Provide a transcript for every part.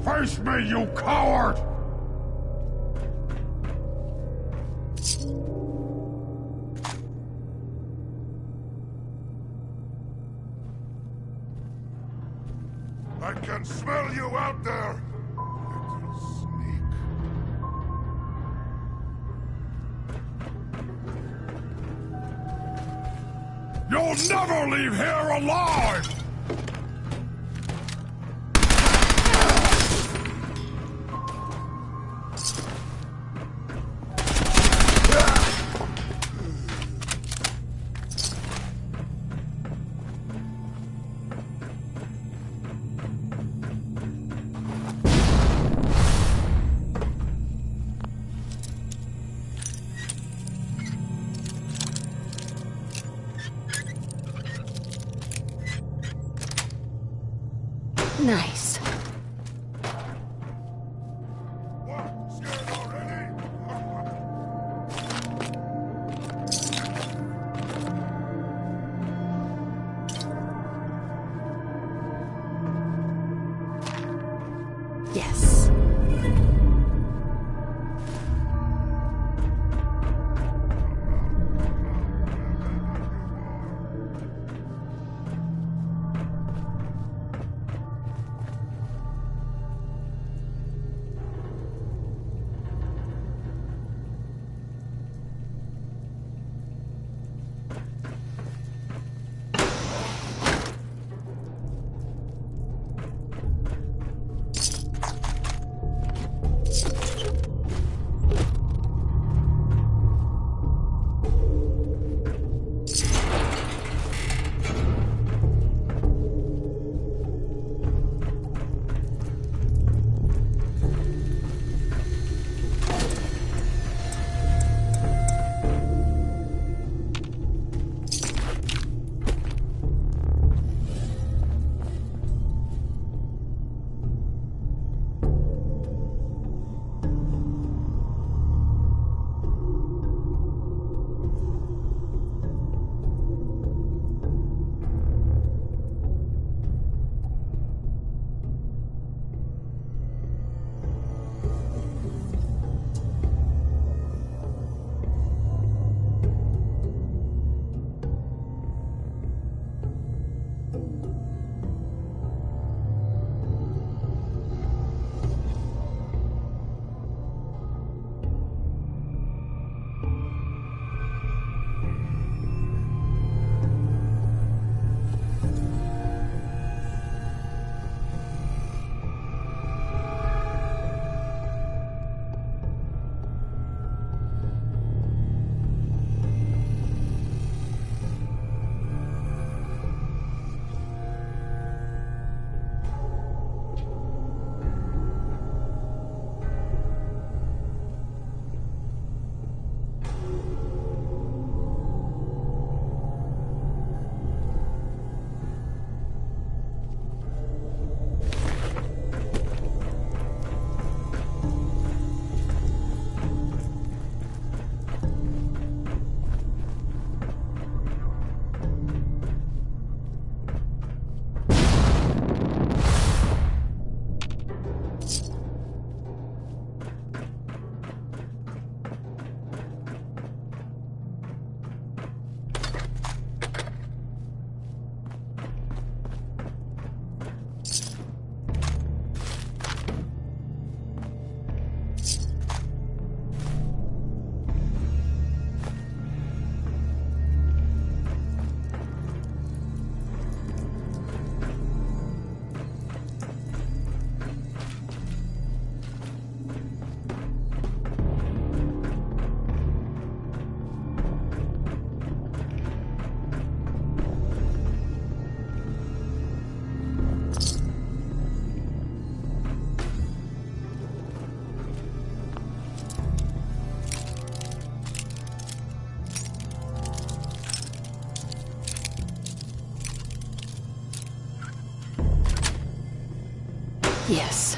Face me, you coward! I can smell you out there, little sneak. You'll never leave here alive! Nice. What? Scared already? Yes. Yes.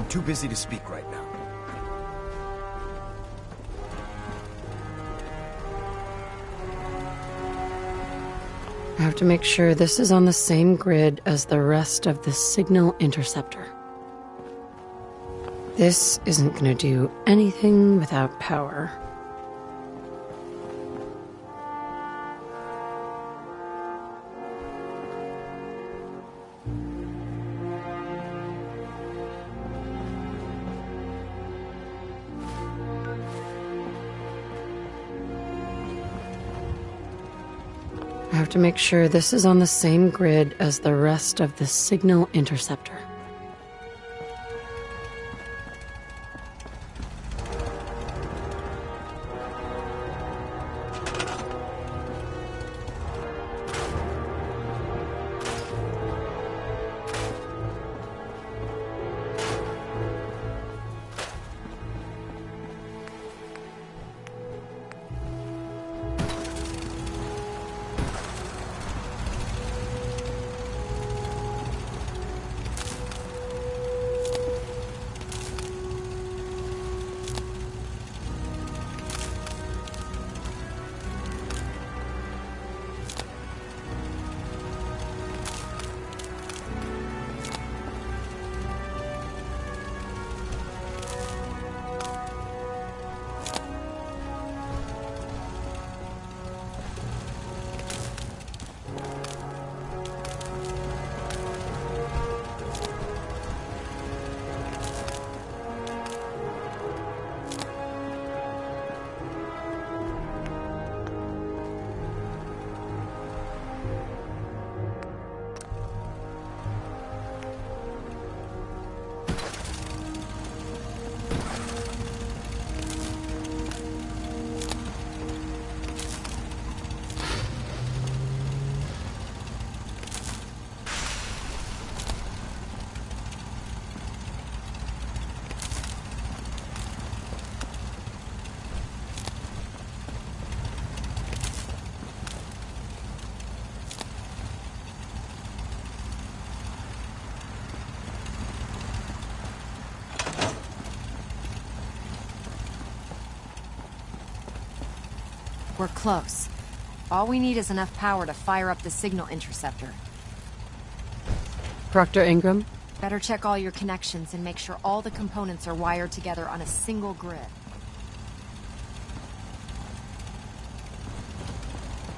too busy to speak right now. I have to make sure this is on the same grid as the rest of the signal interceptor. This isn't gonna do anything without power. I have to make sure this is on the same grid as the rest of the signal interceptor. We're close. All we need is enough power to fire up the signal interceptor. Proctor Ingram? Better check all your connections and make sure all the components are wired together on a single grid.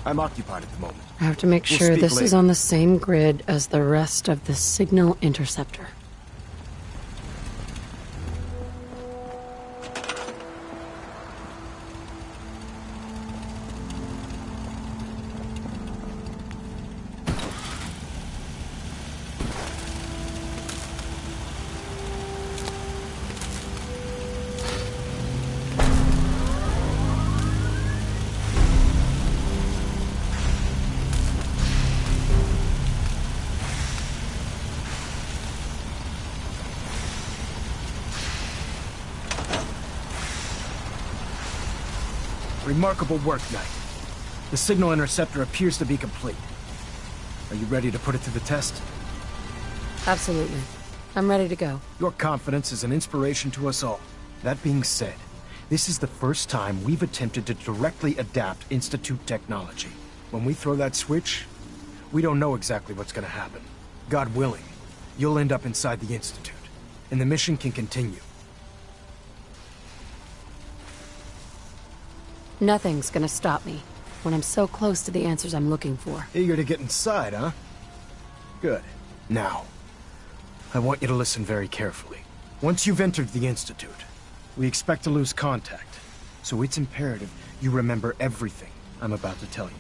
I'm occupied at the moment. I have to make We'll sure speak this is later. on the same grid as the rest of the signal interceptor. Remarkable work, Knight. The signal interceptor appears to be complete. Are you ready to put it to the test? Absolutely. I'm ready to go. Your confidence is an inspiration to us all. That being said, this is the first time we've attempted to directly adapt Institute technology. When we throw that switch, we don't know exactly what's gonna happen. God willing, you'll end up inside the Institute, and the mission can continue. Nothing's gonna stop me when I'm so close to the answers I'm looking for. Eager to get inside, huh? Good. Now, I want you to listen very carefully. Once you've entered the Institute, we expect to lose contact, so it's imperative you remember everything I'm about to tell you.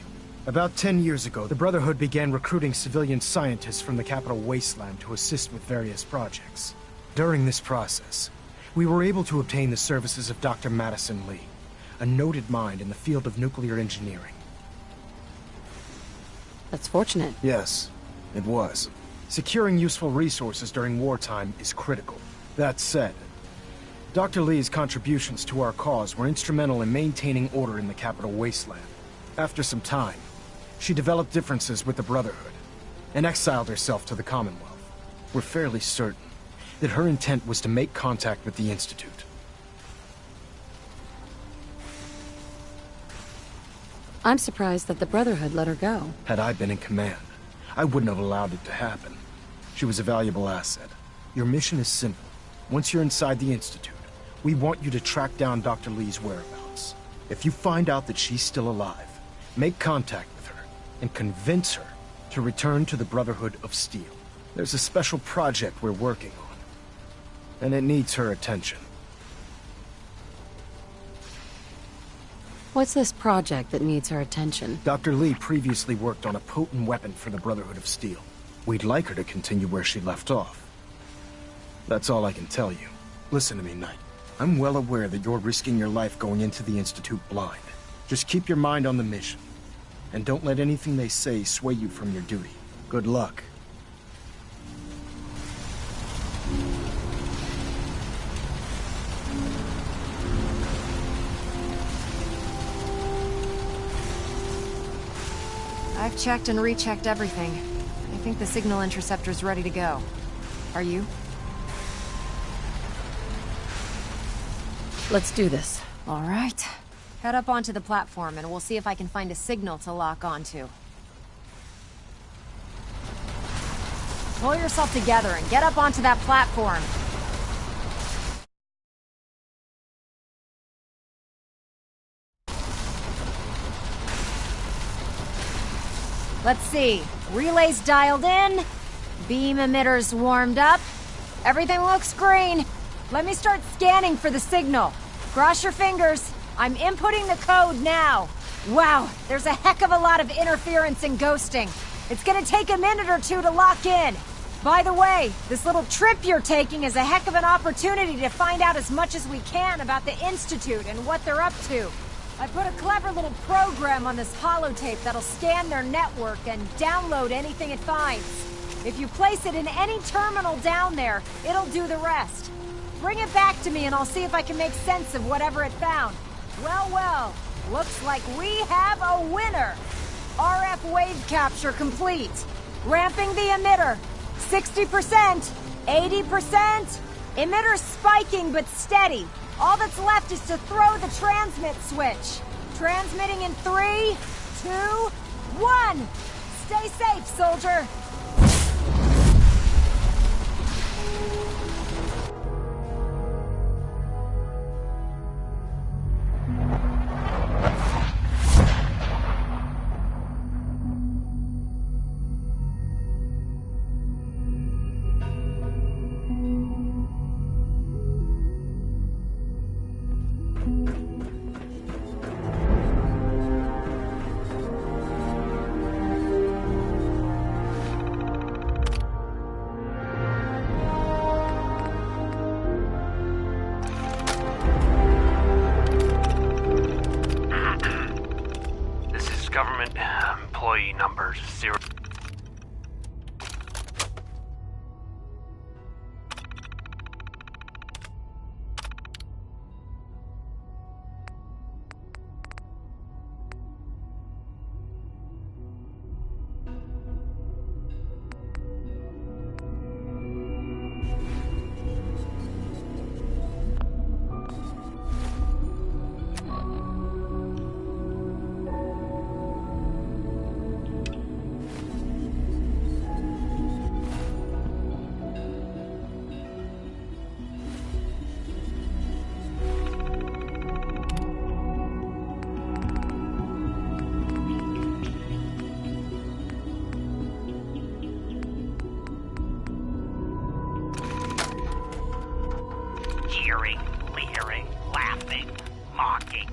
About 10 years ago, the Brotherhood began recruiting civilian scientists from the Capital Wasteland to assist with various projects. During this process, we were able to obtain the services of Dr. Madison Lee, a noted mind in the field of nuclear engineering. That's fortunate. Yes, it was. Securing useful resources during wartime is critical. That said, Dr. Lee's contributions to our cause were instrumental in maintaining order in the Capital Wasteland. After some time, she developed differences with the Brotherhood and exiled herself to the Commonwealth. We're fairly certain that her intent was to make contact with the Institute. I'm surprised that the Brotherhood let her go. Had I been in command, I wouldn't have allowed it to happen. She was a valuable asset. Your mission is simple. Once you're inside the Institute, we want you to track down Dr. Li's whereabouts. If you find out that she's still alive, make contact with her and convince her to return to the Brotherhood of Steel. There's a special project we're working on, and it needs her attention. What's this project that needs her attention? Dr. Li previously worked on a potent weapon for the Brotherhood of Steel. We'd like her to continue where she left off. That's all I can tell you. Listen to me, Knight. I'm well aware that you're risking your life going into the Institute blind. Just keep your mind on the mission. And don't let anything they say sway you from your duty. Good luck. I've checked and rechecked everything. I think the signal interceptor's ready to go. Are you? Let's do this. All right. Head up onto the platform and we'll see if I can find a signal to lock onto. Pull yourself together and get up onto that platform. Let's see. Relays dialed in. Beam emitters warmed up. Everything looks green. Let me start scanning for the signal. Cross your fingers. I'm inputting the code now. Wow, there's a heck of a lot of interference and ghosting. It's gonna take a minute or two to lock in. By the way, this little trip you're taking is a heck of an opportunity to find out as much as we can about the Institute and what they're up to. I put a clever little program on this holotape that'll scan their network and download anything it finds. If you place it in any terminal down there, it'll do the rest. Bring it back to me and I'll see if I can make sense of whatever it found. Well, looks like we have a winner. RF wave capture complete. Ramping the emitter. 60%, 80%. Emitter spiking but steady. All that's left is to throw the transmit switch. Transmitting in 3, 2, 1. Stay safe, soldier. Government employee number 0. Jeering, leering, laughing, mocking,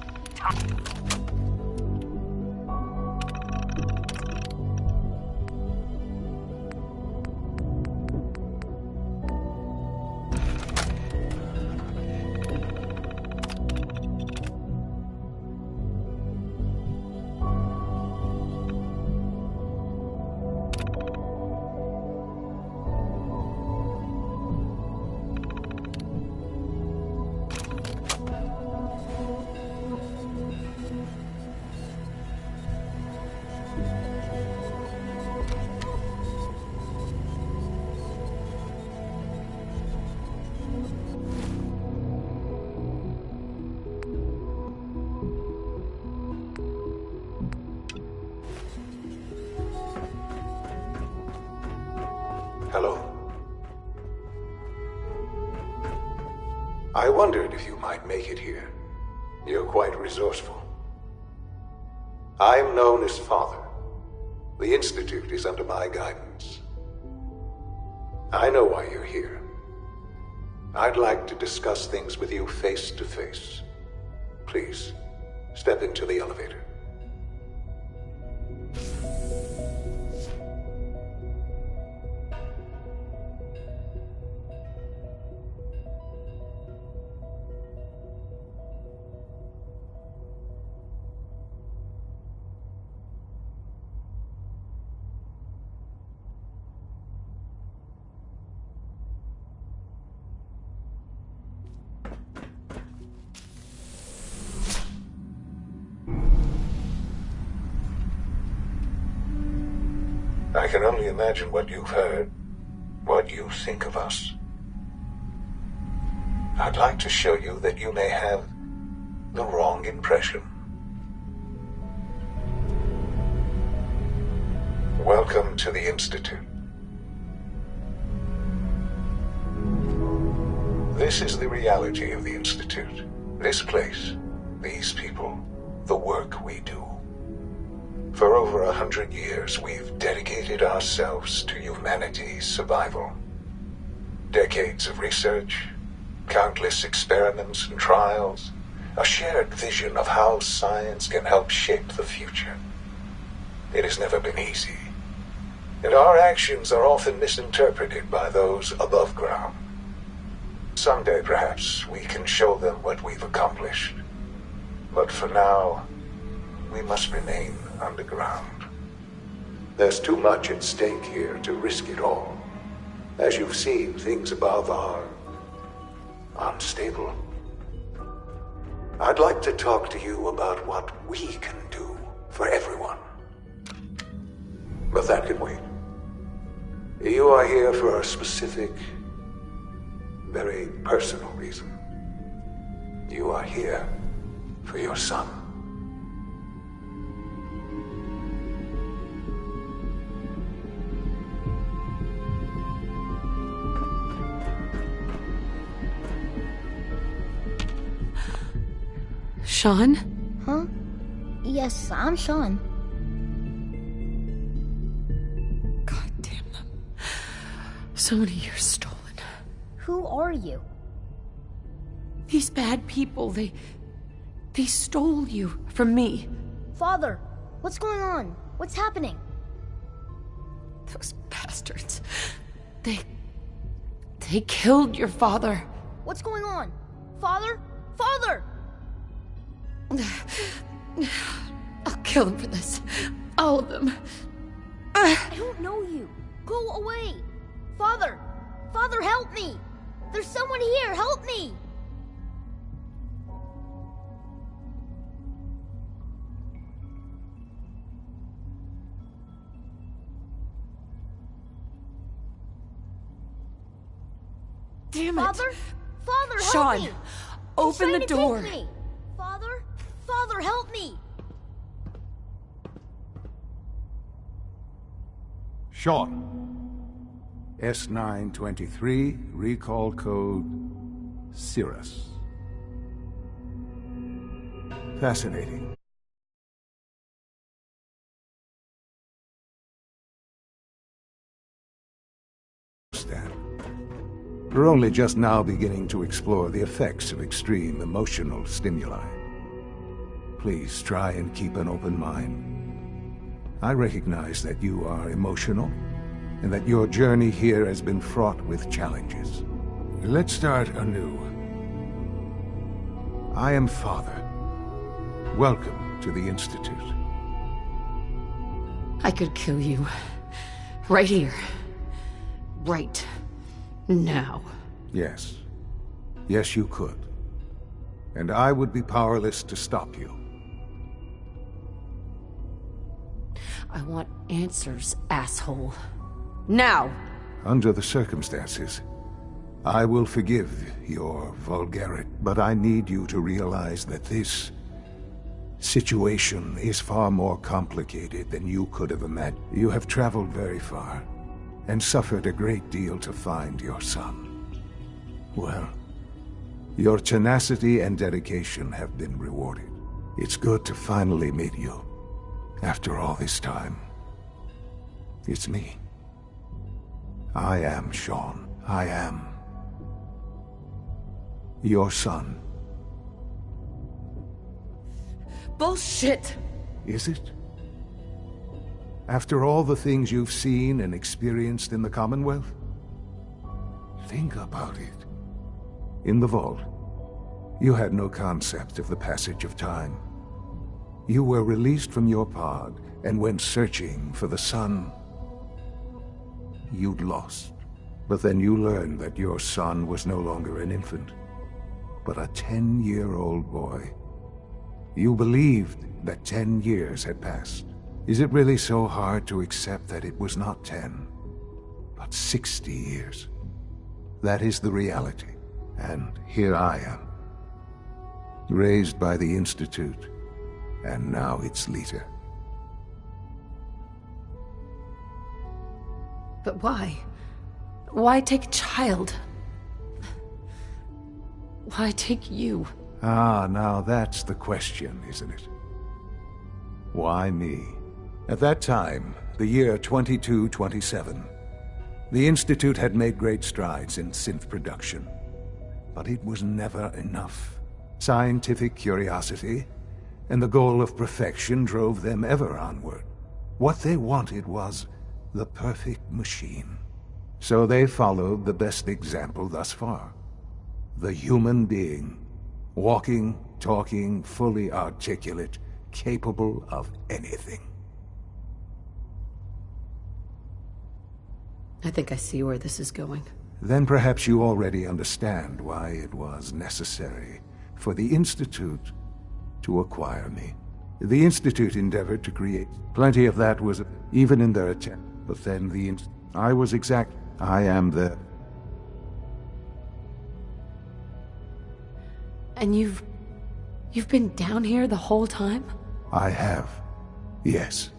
wondered if you might make it here. You're quite resourceful. I'm known as Father. The Institute is under my guidance. I know why you're here. I'd like to discuss things with you face to face. Please, step into the elevator. I can only imagine what you've heard, what you think of us. I'd like to show you that you may have the wrong impression. Welcome to the Institute. This is the reality of the Institute. This place, these people, the work we do. For over 100 years, we've dedicated ourselves to humanity's survival. Decades of research, countless experiments and trials, a shared vision of how science can help shape the future. It has never been easy, and our actions are often misinterpreted by those above ground. Someday, perhaps, we can show them what we've accomplished. But for now, we must remain underground. There's too much at stake here to risk it all. As you've seen, things above are unstable. I'd like to talk to you about what we can do for everyone. But that can wait. You are here for a specific, very personal reason. You are here for your son. Sean? Huh? Yes, I'm Sean. God damn them. So many years stolen. Who are you? These bad people, they stole you from me. Father, what's going on? What's happening? Those bastards. They killed your father. What's going on? Father? Father! I'll kill them for this. All of them. I don't know you. Go away. Father! Father, help me! There's someone here! Help me! Damn it. Father? Father, help Sean, me! open the He's trying to door. take me. Father? Father, help me! Sean. S923, recall code Cirrus. Fascinating. We're only just now beginning to explore the effects of extreme emotional stimuli. Please try and keep an open mind. I recognize that you are emotional, and that your journey here has been fraught with challenges. Let's start anew. I am Father. Welcome to the Institute. I could kill you. Right here. Right now. Yes. Yes, you could. And I would be powerless to stop you. I want answers, asshole. Now! Under the circumstances, I will forgive your vulgarity, but I need you to realize that this situation is far more complicated than you could have imagined. You have traveled very far, and suffered a great deal to find your son. Well, Your tenacity and dedication have been rewarded. It's good to finally meet you. After all this time. It's me. I am Shaun. I am your son. Bullshit! Is it? After all the things you've seen and experienced in the Commonwealth? Think about it. In the vault, you had no concept of the passage of time. You were released from your pod and went searching for the sun you'd lost. But then you learned that your son was no longer an infant, but a 10-year-old boy. You believed that 10 years had passed. Is it really so hard to accept that it was not 10, but 60 years? That is the reality. And here I am, raised by the Institute, and now its leader. But why? Why take a child? Why take you? Ah, now that's the question, isn't it? Why me? At that time, the year 2227, the Institute had made great strides in synth production. But it was never enough. Scientific curiosity and the goal of perfection drove them ever onward. What they wanted was the perfect machine. So they followed the best example thus far. The human being. Walking, talking, fully articulate, capable of anything. I think I see where this is going. Then perhaps you already understand why it was necessary for the Institute to acquire me. The Institute endeavored to create. Plenty of that was even in their attempt. But then I am the... And you've been down here the whole time? I have. Yes.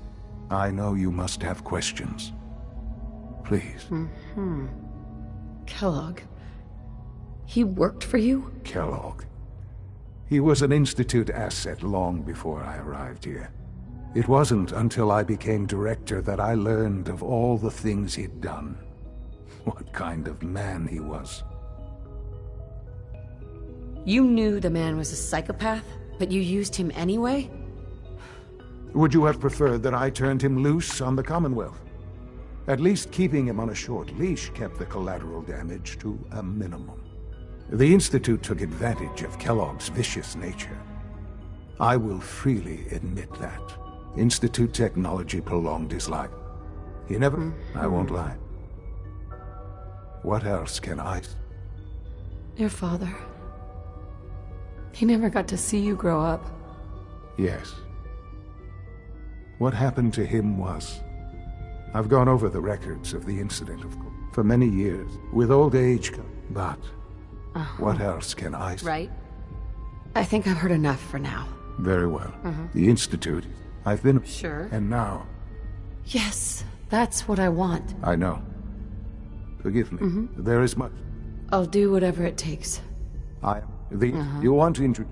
I know you must have questions. Please. Kellogg. He worked for you? Kellogg. He was an Institute asset long before I arrived here. It wasn't until I became director that I learned of all the things he'd done. What kind of man he was. You knew the man was a psychopath, but you used him anyway? Would you have preferred that I turned him loose on the Commonwealth? At least keeping him on a short leash kept the collateral damage to a minimum. The Institute took advantage of Kellogg's vicious nature. I will freely admit that. Institute technology prolonged his life. He never... I won't lie. What else can I... Your father. He never got to see you grow up. Yes. What happened to him was... I've gone over the records of the incident, of course, for many years. With old age... But... What else can I... Right? I think I've heard enough for now. Very well. The Institute... I've been... Sure. And now... Yes, that's what I want. I know. Forgive me. There is much... I'll do whatever it takes. You want to introduce...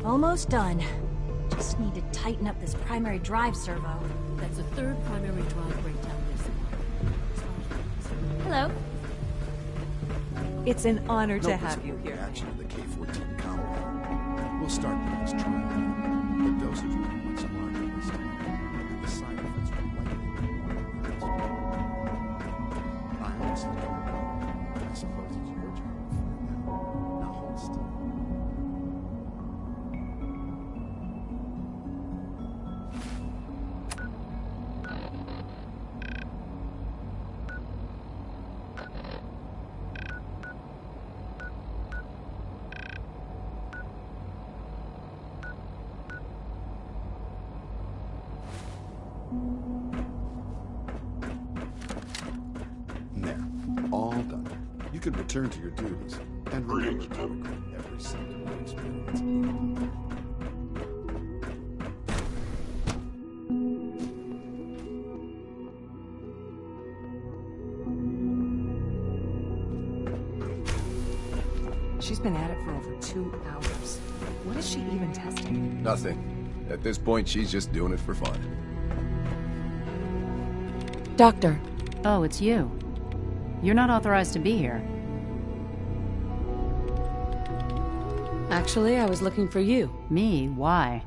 Almost done. Just need to tighten up this primary drive servo. That's the third primary drive breakdown this month. Hello. It's an honor to have you here. Reaction to the K-14 compound. We'll start the next trial. The dosage will be much larger this time, and the side effects will likely be more pronounced. I honestly don't know. I suppose it's your job to find out. Now hold still. Now, all done. You can return to your duties and remember to regret every second of experience. She's been at it for over 2 hours. What is she even testing? Nothing. At this point, she's just doing it for fun. Doctor. Oh, it's you. You're not authorized to be here. Actually, I was looking for you. Me? Why?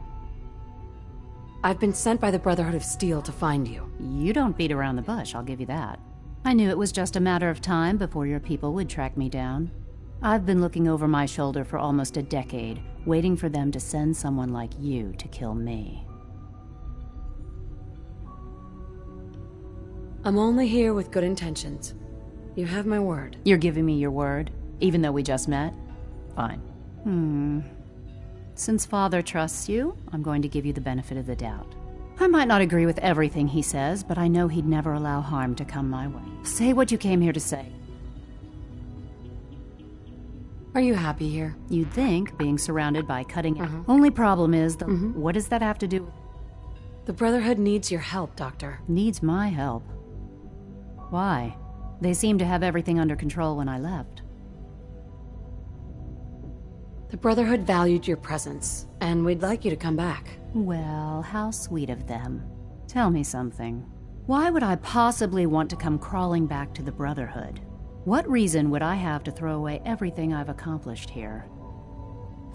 I've been sent by the Brotherhood of Steel to find you. You don't beat around the bush, I'll give you that. I knew it was just a matter of time before your people would track me down. I've been looking over my shoulder for almost a decade, waiting for them to send someone like you to kill me. I'm only here with good intentions. You have my word. You're giving me your word, even though we just met? Fine. Since Father trusts you, I'm going to give you the benefit of the doubt. I might not agree with everything he says, but I know he'd never allow harm to come my way. Say what you came here to say. Are you happy here? You'd think, being surrounded by cutting edge. Only problem is, what does that have to do with... The Brotherhood needs your help, Doctor. Needs my help? Why? They seemed to have everything under control when I left. The Brotherhood valued your presence, and we'd like you to come back. Well, how sweet of them. Tell me something. Why would I possibly want to come crawling back to the Brotherhood? What reason would I have to throw away everything I've accomplished here?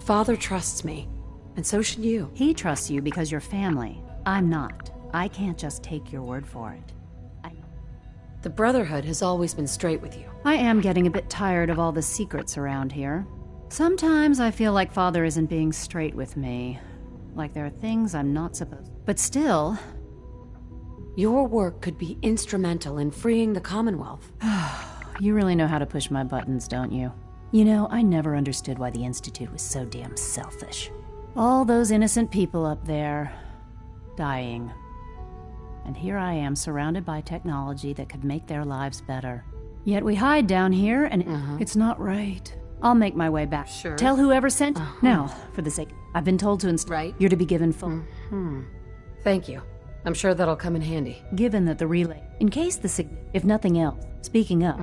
Father trusts me, and so should you. He trusts you because you're family. I'm not. I can't just take your word for it. The Brotherhood has always been straight with you. I am getting a bit tired of all the secrets around here. Sometimes I feel like Father isn't being straight with me. Like there are things I'm not supposed... But still... Your work could be instrumental in freeing the Commonwealth. You really know how to push my buttons, don't you? You know, I never understood why the Institute was so damn selfish. All those innocent people up there... dying. And here I am, surrounded by technology that could make their lives better. Yet we hide down here, and it's not right. I'll make my way back. Sure. Tell whoever sent... Now, for the sake... I've been told to Right. You're to be given full... Thank you. I'm sure that'll come in handy. Given that the relay... In case the if nothing else, speaking up...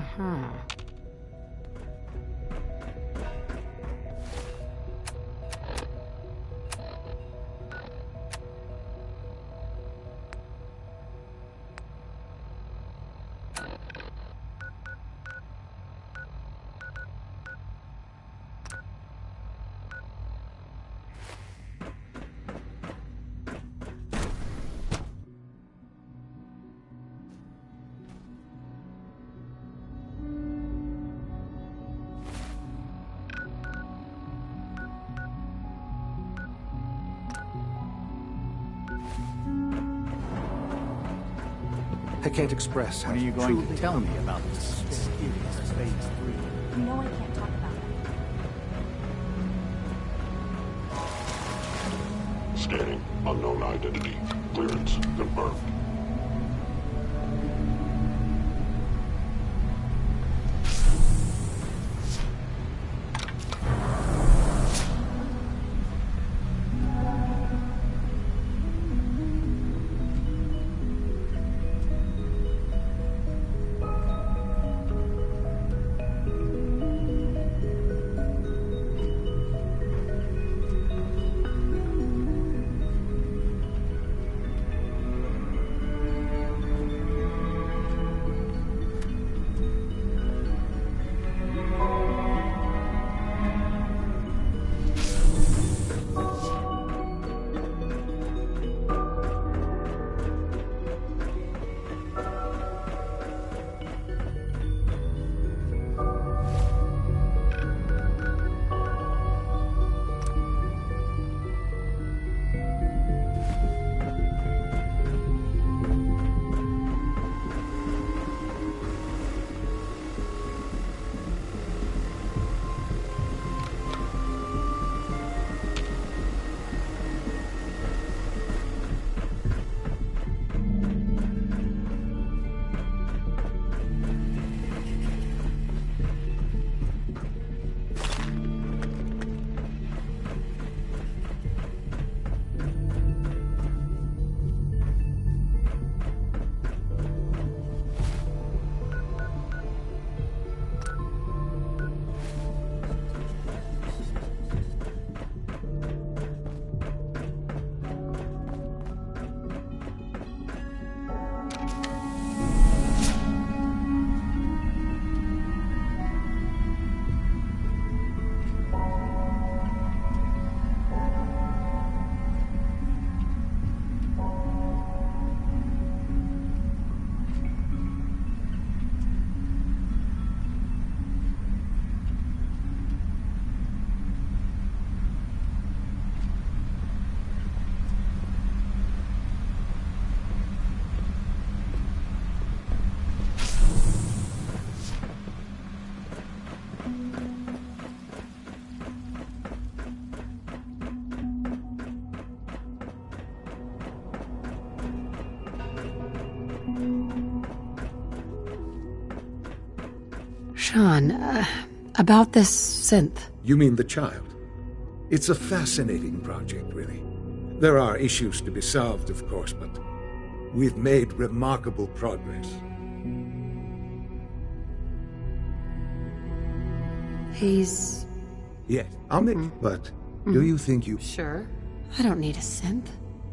I can't express how What are you going to truly tell me about this mysterious Phase 3? You know I can't talk about it. Scanning. Unknown identity. Clearance confirmed. Sean, about this synth. You mean the child? It's a fascinating project, really. There are issues to be solved, of course, but we've made remarkable progress. He's... Yes, I'll make it, but do you think you... Sure. I don't need a synth.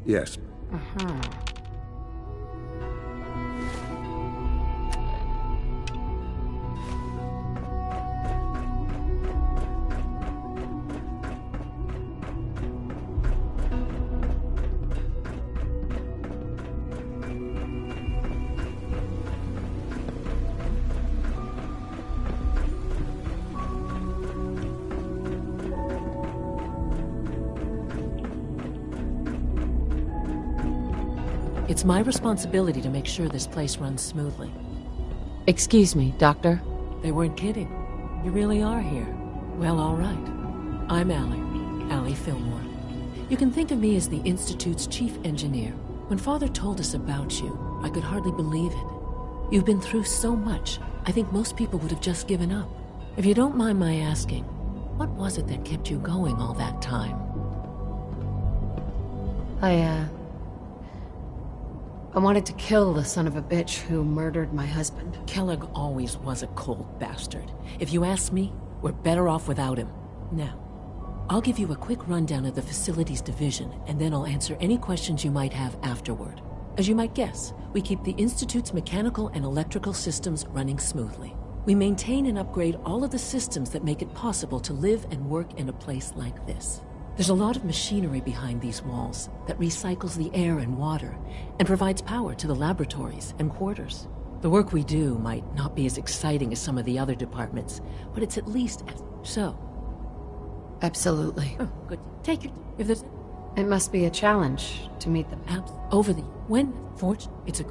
Yes. Uh-huh. It's my responsibility to make sure this place runs smoothly. Excuse me, Doctor? They weren't kidding. You really are here. Well, all right. I'm Allie Fillmore. You can think of me as the Institute's chief engineer. When Father told us about you, I could hardly believe it. You've been through so much, I think most people would have just given up. If you don't mind my asking, what was it that kept you going all that time? I wanted to kill the son of a bitch who murdered my husband. Kellogg always was a cold bastard. If you ask me, we're better off without him. Now, I'll give you a quick rundown of the facilities division, and then I'll answer any questions you might have afterward. As you might guess, we keep the Institute's mechanical and electrical systems running smoothly. We maintain and upgrade all of the systems that make it possible to live and work in a place like this. There's a lot of machinery behind these walls that recycles the air and water and provides power to the laboratories and quarters. The work we do might not be as exciting as some of the other departments, but it's at least so. Absolutely. Oh, good. Take it. If there's... It must be a challenge to meet them. Over the... When... Fortune... It's a...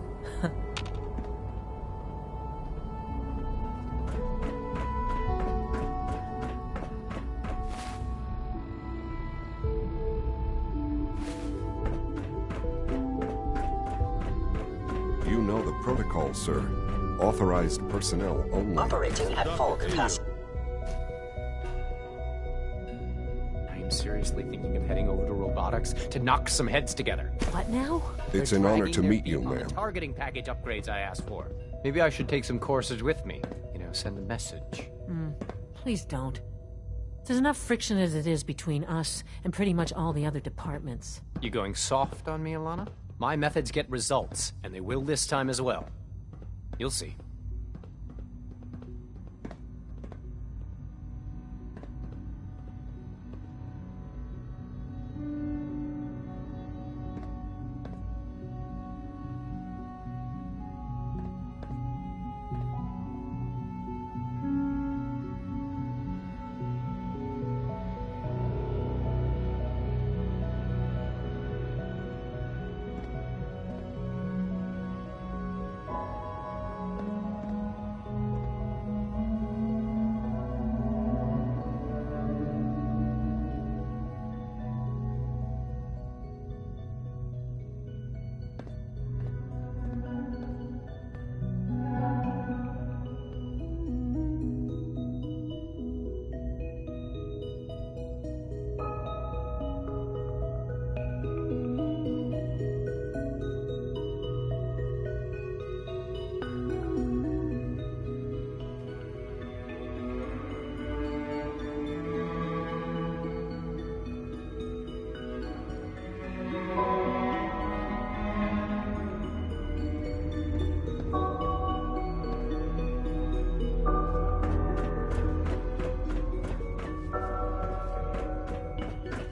You know the protocol, sir. Authorized personnel only. Operating at full capacity. I'm seriously thinking of heading over to robotics to knock some heads together. What now? It's an honor to meet you, ma'am. Targeting package upgrades I asked for. Maybe I should take some courses with me. You know, send a message. Please don't. There's enough friction as it is between us and pretty much all the other departments. You going soft on me, Alana? My methods get results, and they will this time as well. You'll see.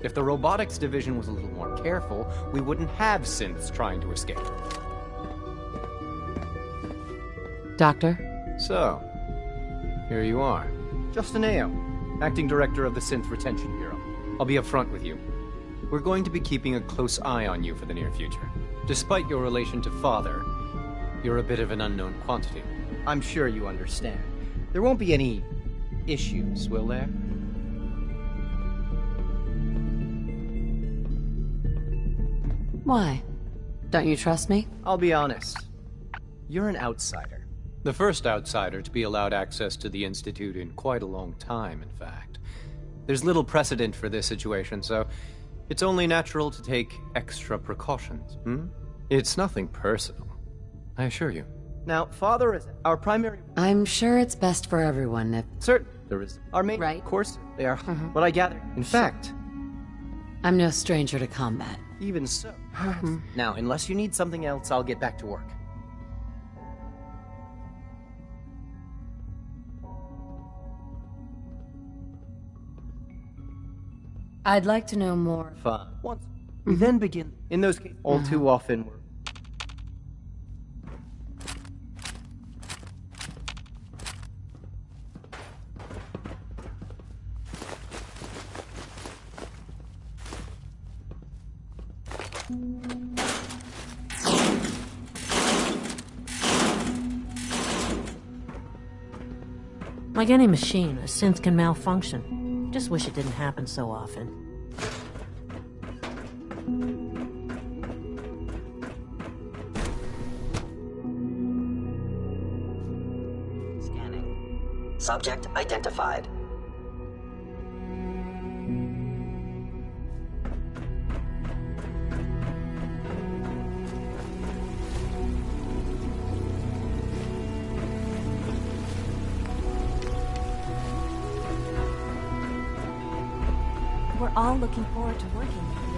If the robotics division was a little more careful, we wouldn't have synths trying to escape. Doctor? So, here you are. Justin Ayo, Acting Director of the Synth Retention Bureau. I'll be upfront with you. We're going to be keeping a close eye on you for the near future. Despite your relation to Father, you're a bit of an unknown quantity. I'm sure you understand. There won't be any issues, will there? Why? Don't you trust me? I'll be honest. You're an outsider. The first outsider to be allowed access to the Institute in quite a long time, in fact. There's little precedent for this situation, so it's only natural to take extra precautions, It's nothing personal, I assure you. Now, Father is our primary... I'm sure it's best for everyone if... Certain. There is our main... Right. Of course, they are. What I gather. In fact... I'm no stranger to combat. Even so. Now, unless you need something else, I'll get back to work. I'd like to know more. Fine. Once we then begin. In those cases, all too often we're... Like any machine, a synth can malfunction. Just wish it didn't happen so often. Scanning. Subject identified. We're all looking forward to working with you.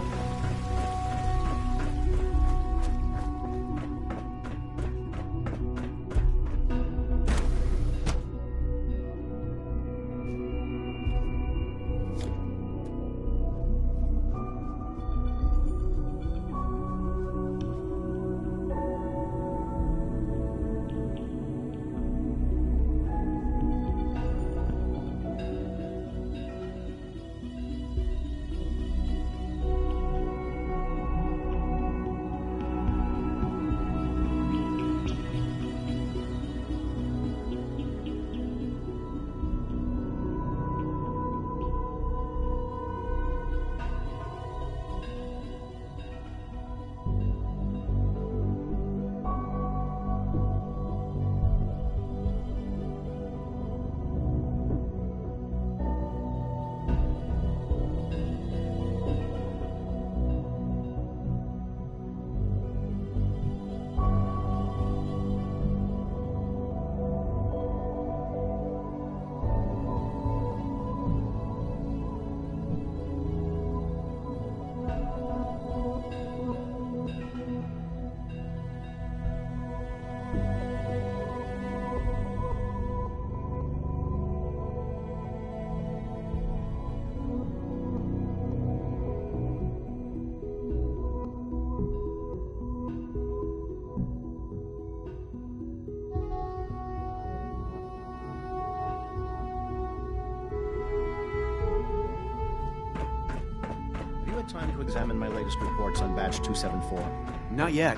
Time to examine my latest reports on Batch 274. Not yet.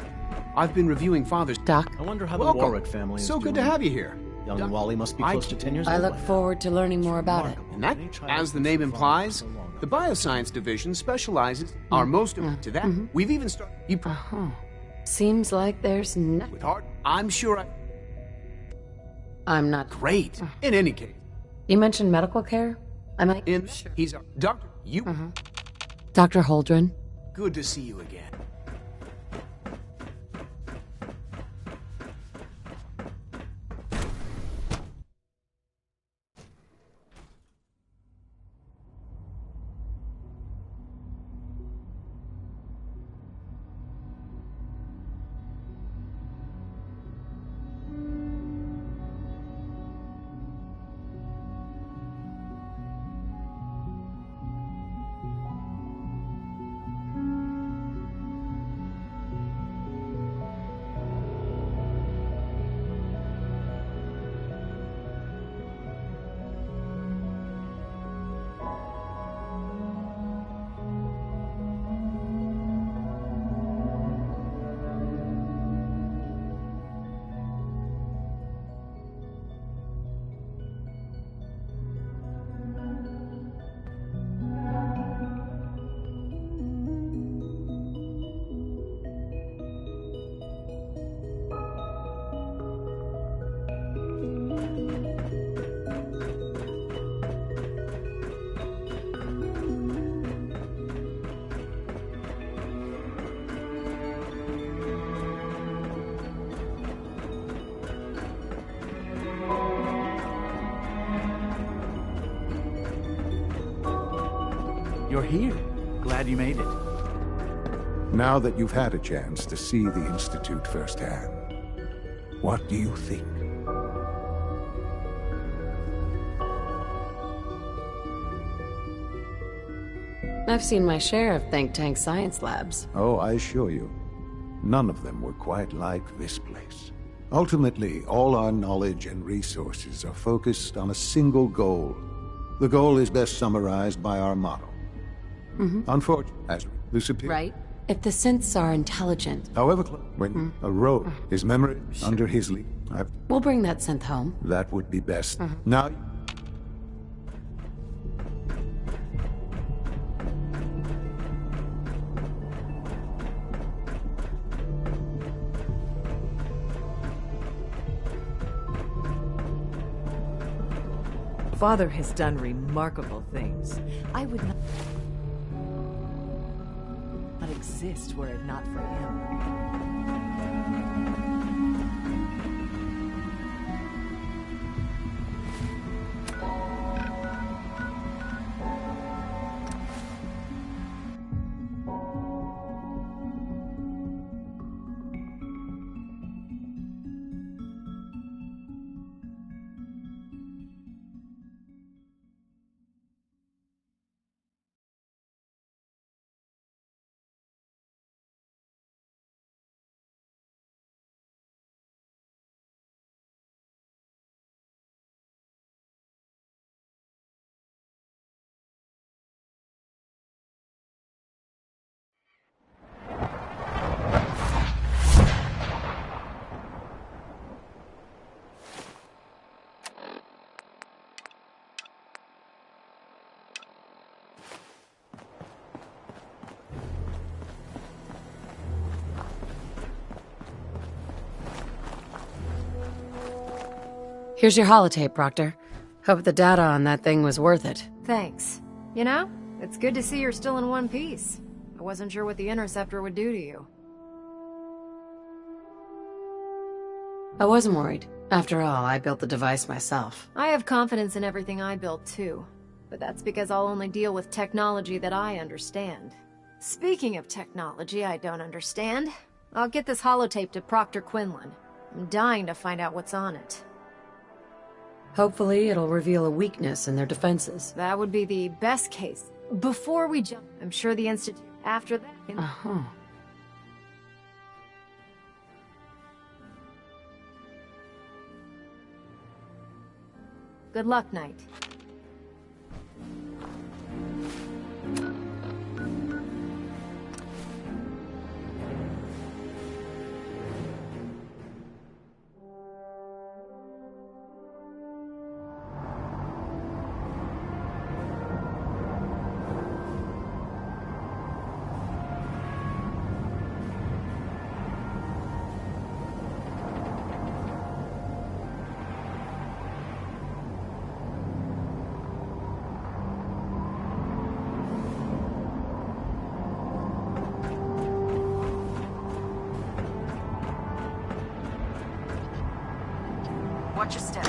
I've been reviewing Father's... Doc. I wonder how Welcome. the Warwick family is So good doing. to have you here. Young Wally must be close to 10 years I old. look forward to learning more about it. And that, as the name implies, the Bioscience Division specializes our most to that. We've even started... Seems like there's nothing... With heart, I'm sure I'm not... Great. In any case. You mentioned medical care? I might... He's our doctor. Dr. Holdren. Good to see you again. You're here. Glad you made it. Now that you've had a chance to see the Institute firsthand, what do you think? I've seen my share of think tank science labs. Oh, I assure you, none of them were quite like this place. Ultimately, all our knowledge and resources are focused on a single goal. The goal is best summarized by our motto. Unfortunately, as the superior. Right. If the synths are intelligent, However, when a rogue is memory under his lead, we'll bring that synth home. that would be best. Now, Father has done remarkable things. I would not exist were it not for him. Here's your holotape, Proctor. Hope the data on that thing was worth it. Thanks. You know, it's good to see you're still in one piece. I wasn't sure what the Interceptor would do to you. I wasn't worried. After all, I built the device myself. I have confidence in everything I built too. But that's because I'll only deal with technology that I understand. Speaking of technology I don't understand, I'll get this holotape to Proctor Quinlan. I'm dying to find out what's on it. Hopefully, it'll reveal a weakness in their defenses. That would be the best case. Before we jump, I'm sure the Institute after that... Good luck, Knight. Watch your step.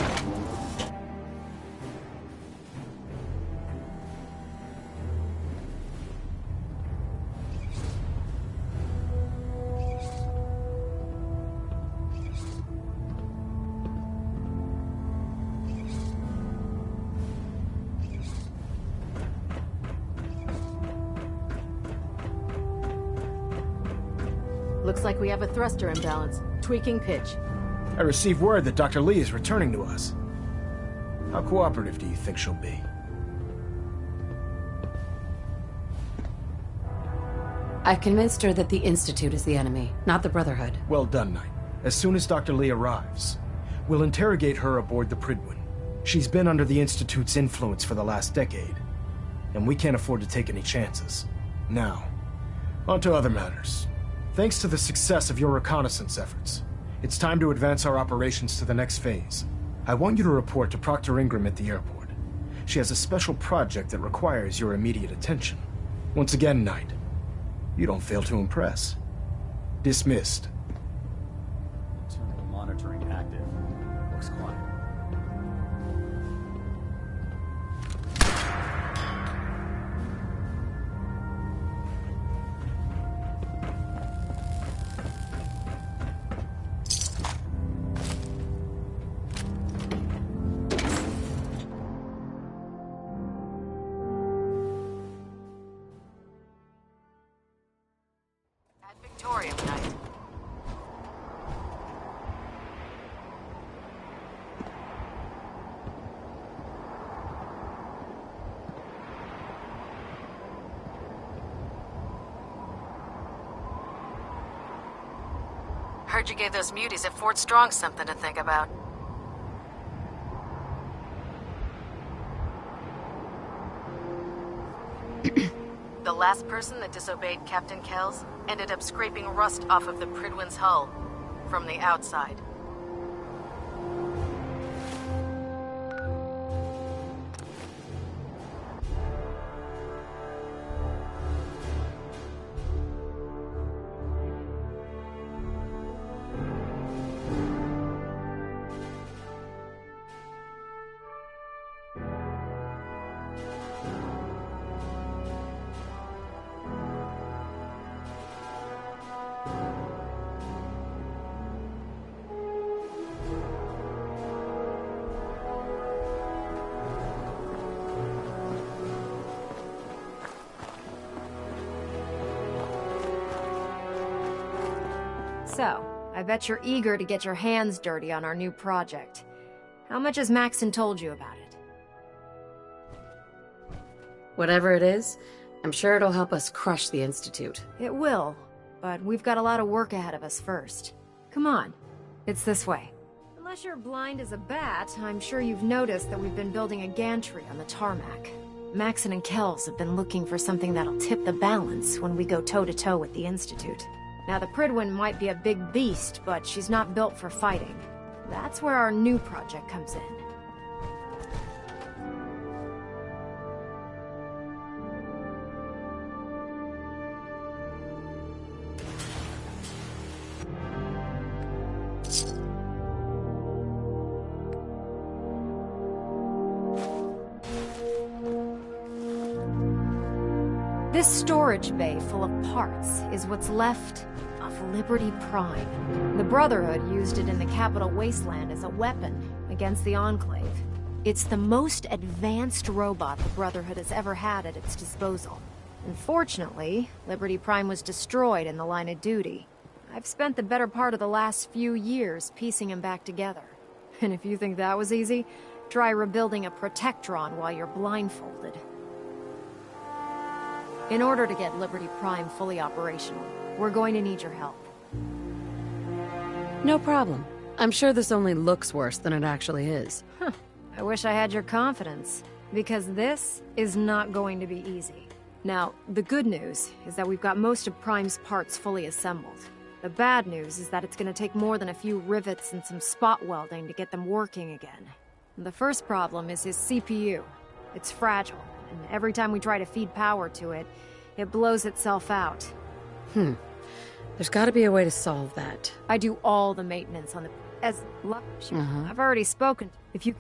Looks like we have a thruster imbalance. Tweaking pitch. I received word that Dr. Lee is returning to us. How cooperative do you think she'll be? I've convinced her that the Institute is the enemy, not the Brotherhood. Well done, Knight. As soon as Dr. Lee arrives, we'll interrogate her aboard the Prydwen. She's been under the Institute's influence for the last decade, and we can't afford to take any chances. Now, on to other matters. Thanks to the success of your reconnaissance efforts, it's time to advance our operations to the next phase. I want you to report to Proctor Ingram at the airport. She has a special project that requires your immediate attention. Once again, Knight, you don't fail to impress. Dismissed. Internal monitoring active. Looks quiet. Heard you gave those muties at Fort Strong something to think about. The last person that disobeyed Captain Kells ended up scraping rust off of the Prydwen's hull from the outside. So, I bet you're eager to get your hands dirty on our new project. How much has Maxon told you about it? Whatever it is, I'm sure it'll help us crush the Institute. It will, but we've got a lot of work ahead of us first. Come on, it's this way. Unless you're blind as a bat, I'm sure you've noticed that we've been building a gantry on the tarmac. Maxon and Kells have been looking for something that'll tip the balance when we go toe-to-toe with the Institute. Now, the Prydwen might be a big beast, but she's not built for fighting. That's where our new project comes in. This storage bay full of parts is what's left of Liberty Prime. The Brotherhood used it in the Capital Wasteland as a weapon against the Enclave. It's the most advanced robot the Brotherhood has ever had at its disposal. Unfortunately, Liberty Prime was destroyed in the line of duty. I've spent the better part of the last few years piecing him back together. And if you think that was easy, try rebuilding a Protectron while you're blindfolded. In order to get Liberty Prime fully operational, we're going to need your help. No problem. I'm sure this only looks worse than it actually is. Huh. I wish I had your confidence, because this is not going to be easy. Now, the good news is that we've got most of Prime's parts fully assembled. The bad news is that it's going to take more than a few rivets and some spot welding to get them working again. The first problem is his CPU. It's fragile, and every time we try to feed power to it, it blows itself out. There's gotta be a way to solve that. I do all the maintenance on the... I've already spoken. If you...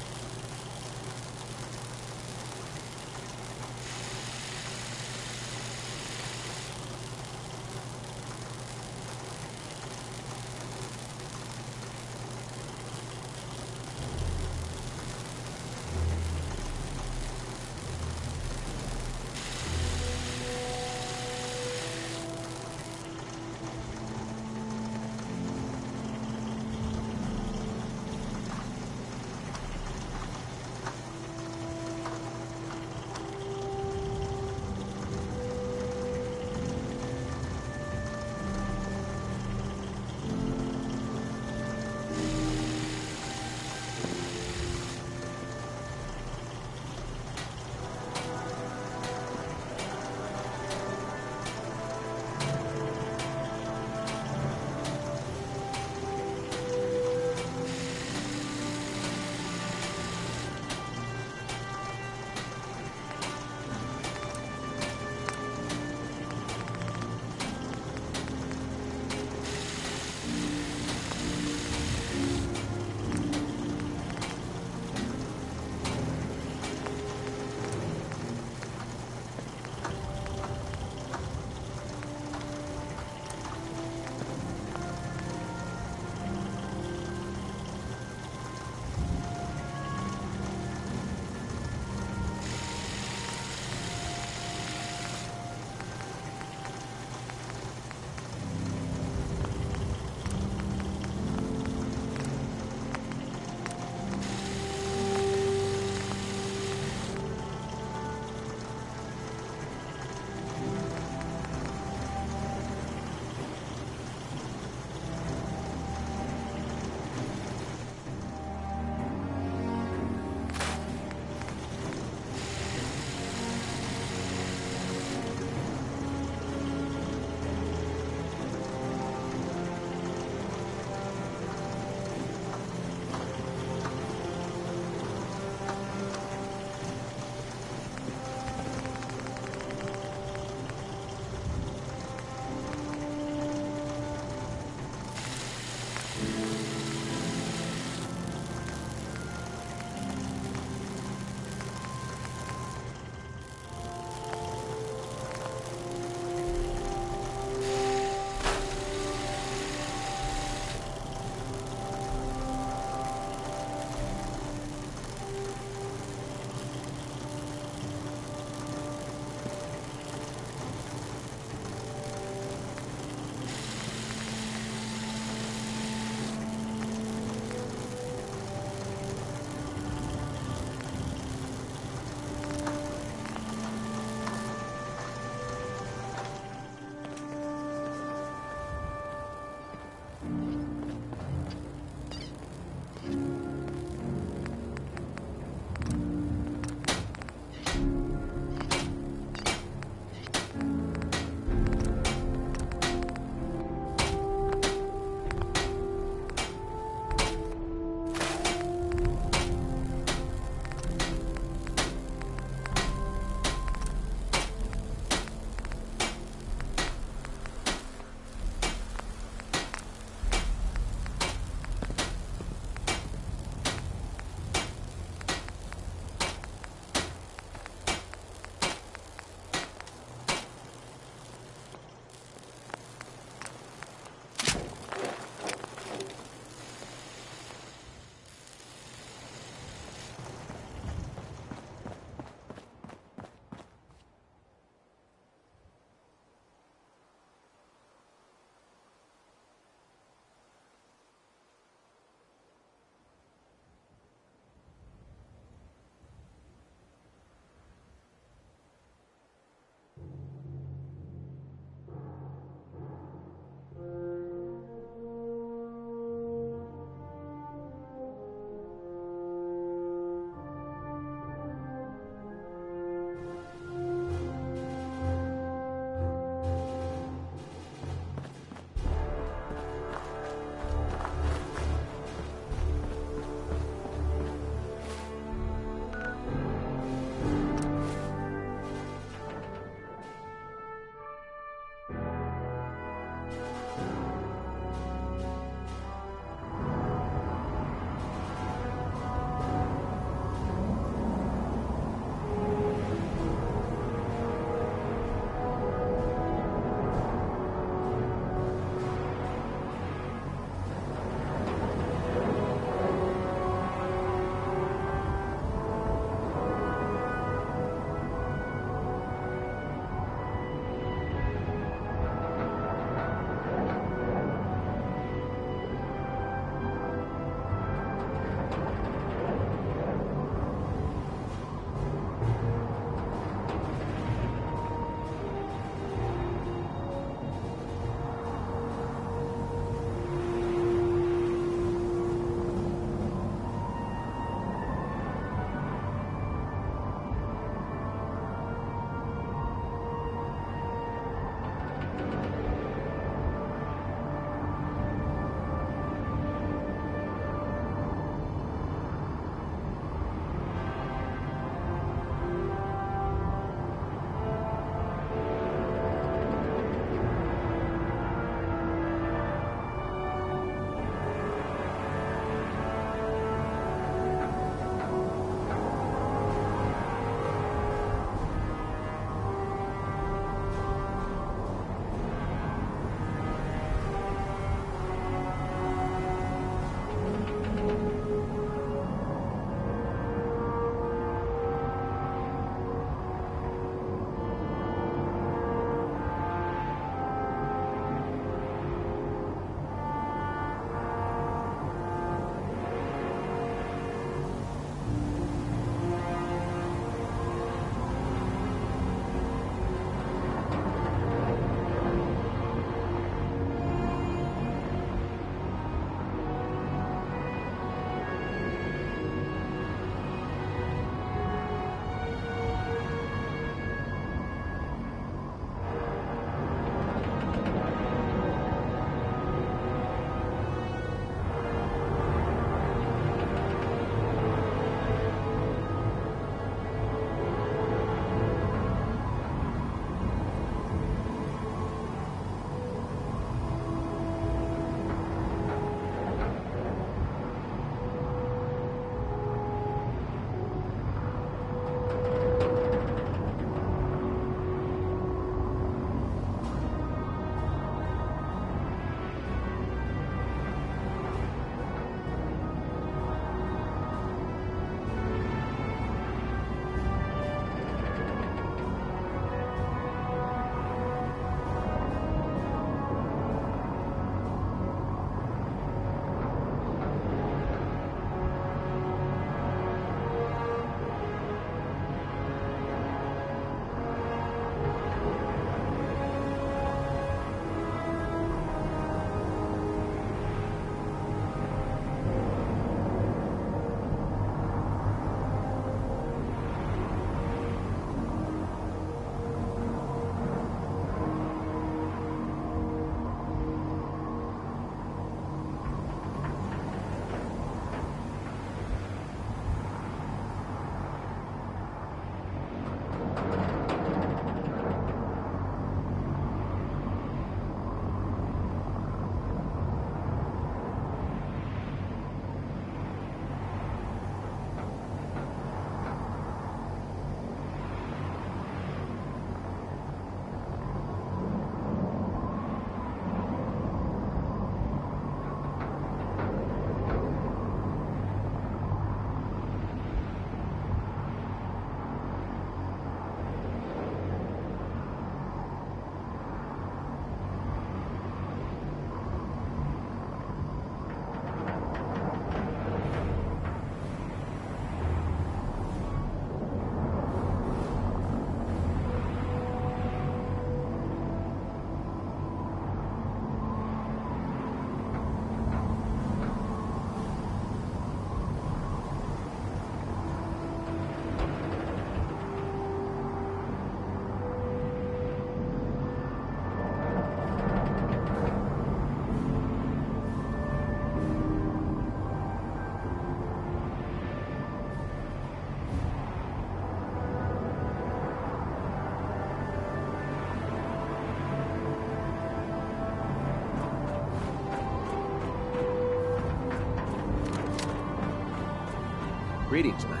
Greetings, Knight.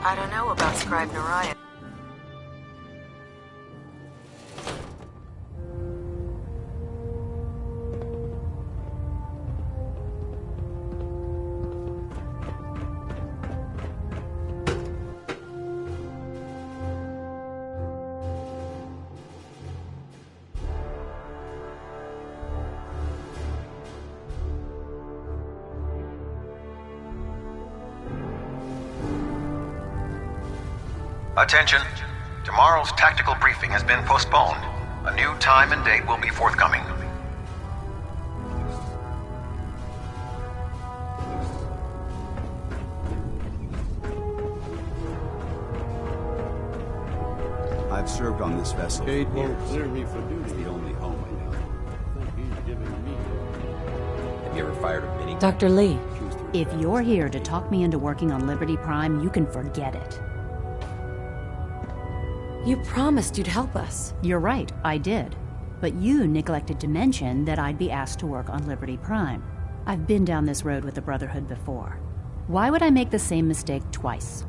I don't know about Scribe Narayan. Attention. Tomorrow's tactical briefing has been postponed. A new time and date will be forthcoming. I've served on this vessel for Cade won't years. clear me for duty. It's the only home I know. I think he's giving me. Have you ever fired a mini? Dr. Lee. If you're here to talk me into working on Liberty Prime, you can forget it. You promised you'd help us. You're right, I did. But you neglected to mention that I'd be asked to work on Liberty Prime. I've been down this road with the Brotherhood before. Why would I make the same mistake twice?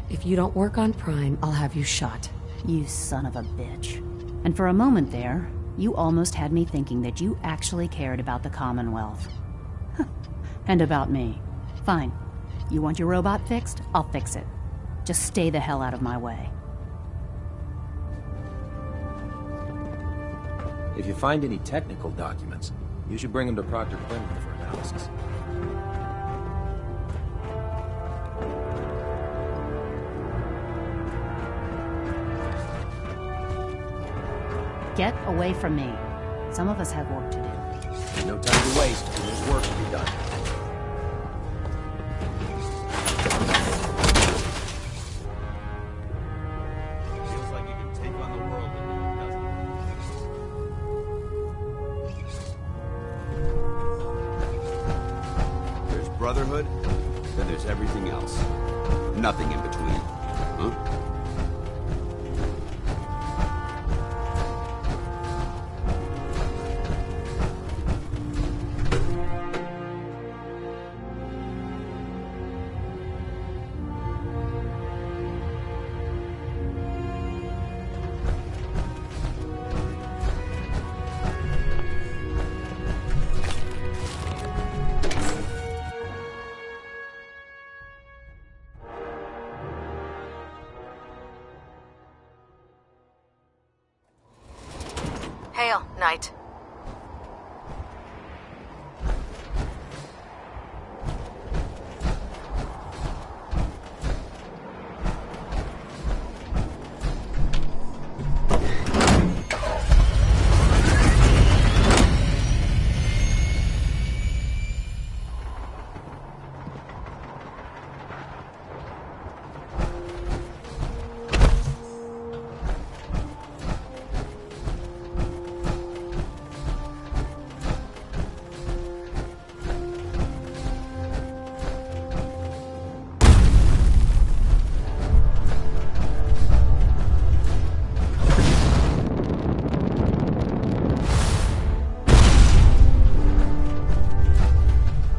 If you don't work on Prime, I'll have you shot. You son of a bitch. And for a moment there, you almost had me thinking that you actually cared about the Commonwealth. And about me. Fine. You want your robot fixed? I'll fix it. Just stay the hell out of my way. If you find any technical documents, you should bring them to Proctor Quinlan for analysis. Get away from me. Some of us have work to do. There's no time to waste. There's work to be done. Feels like you can take on the world and it doesn't. There's Brotherhood, then there's everything else. Nothing in between. Huh? Hail, Knight.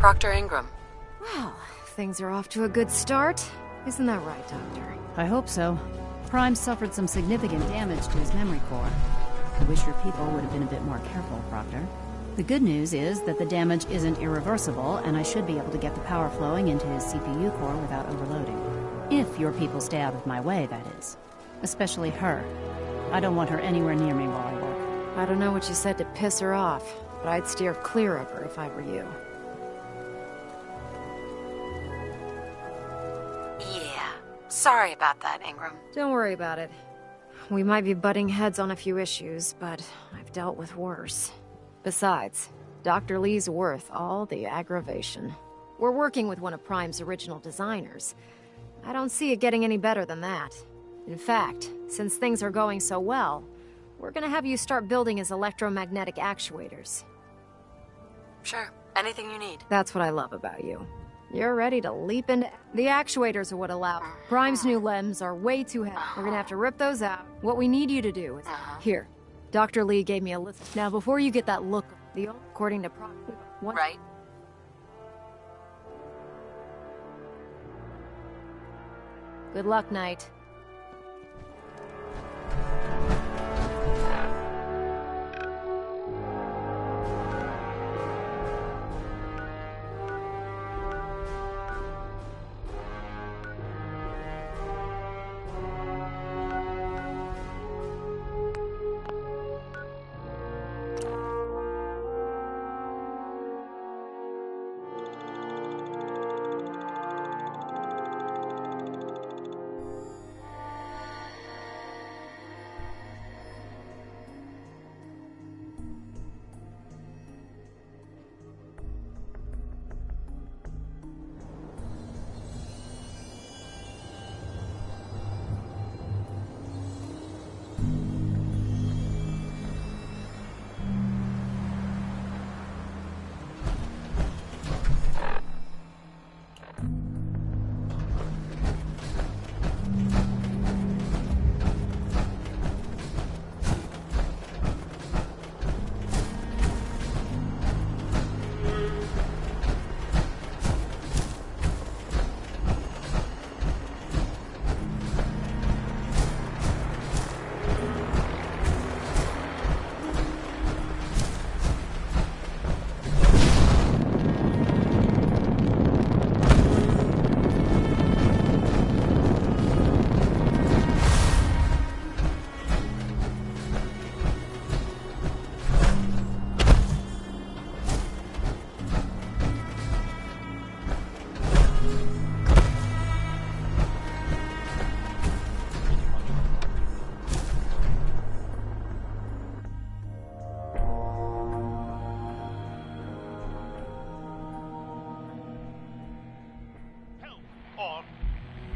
Dr. Ingram. Well, things are off to a good start. Isn't that right, Doctor? I hope so. Prime suffered some significant damage to his memory core. I wish your people would have been a bit more careful, Proctor. The good news is that the damage isn't irreversible, and I should be able to get the power flowing into his CPU core without overloading. If your people stay out of my way, that is. Especially her. I don't want her anywhere near me while I work. I don't know what you said to piss her off, but I'd steer clear of her if I were you. Yeah. Sorry about that, Ingram. Don't worry about it. We might be butting heads on a few issues, but I've dealt with worse. Besides, Dr. Lee's worth all the aggravation. We're working with one of Prime's original designers. I don't see it getting any better than that. In fact, since things are going so well, we're gonna have you start building his electromagnetic actuators. Sure. Anything you need. That's what I love about you. You're ready to leap into... The actuators are what allow... Prime's new LEMs are way too heavy. We're gonna have to rip those out. What we need you to do is... Here. Dr. Lee gave me a list. Now, before you get that look... According to... Right. Good luck, Knight.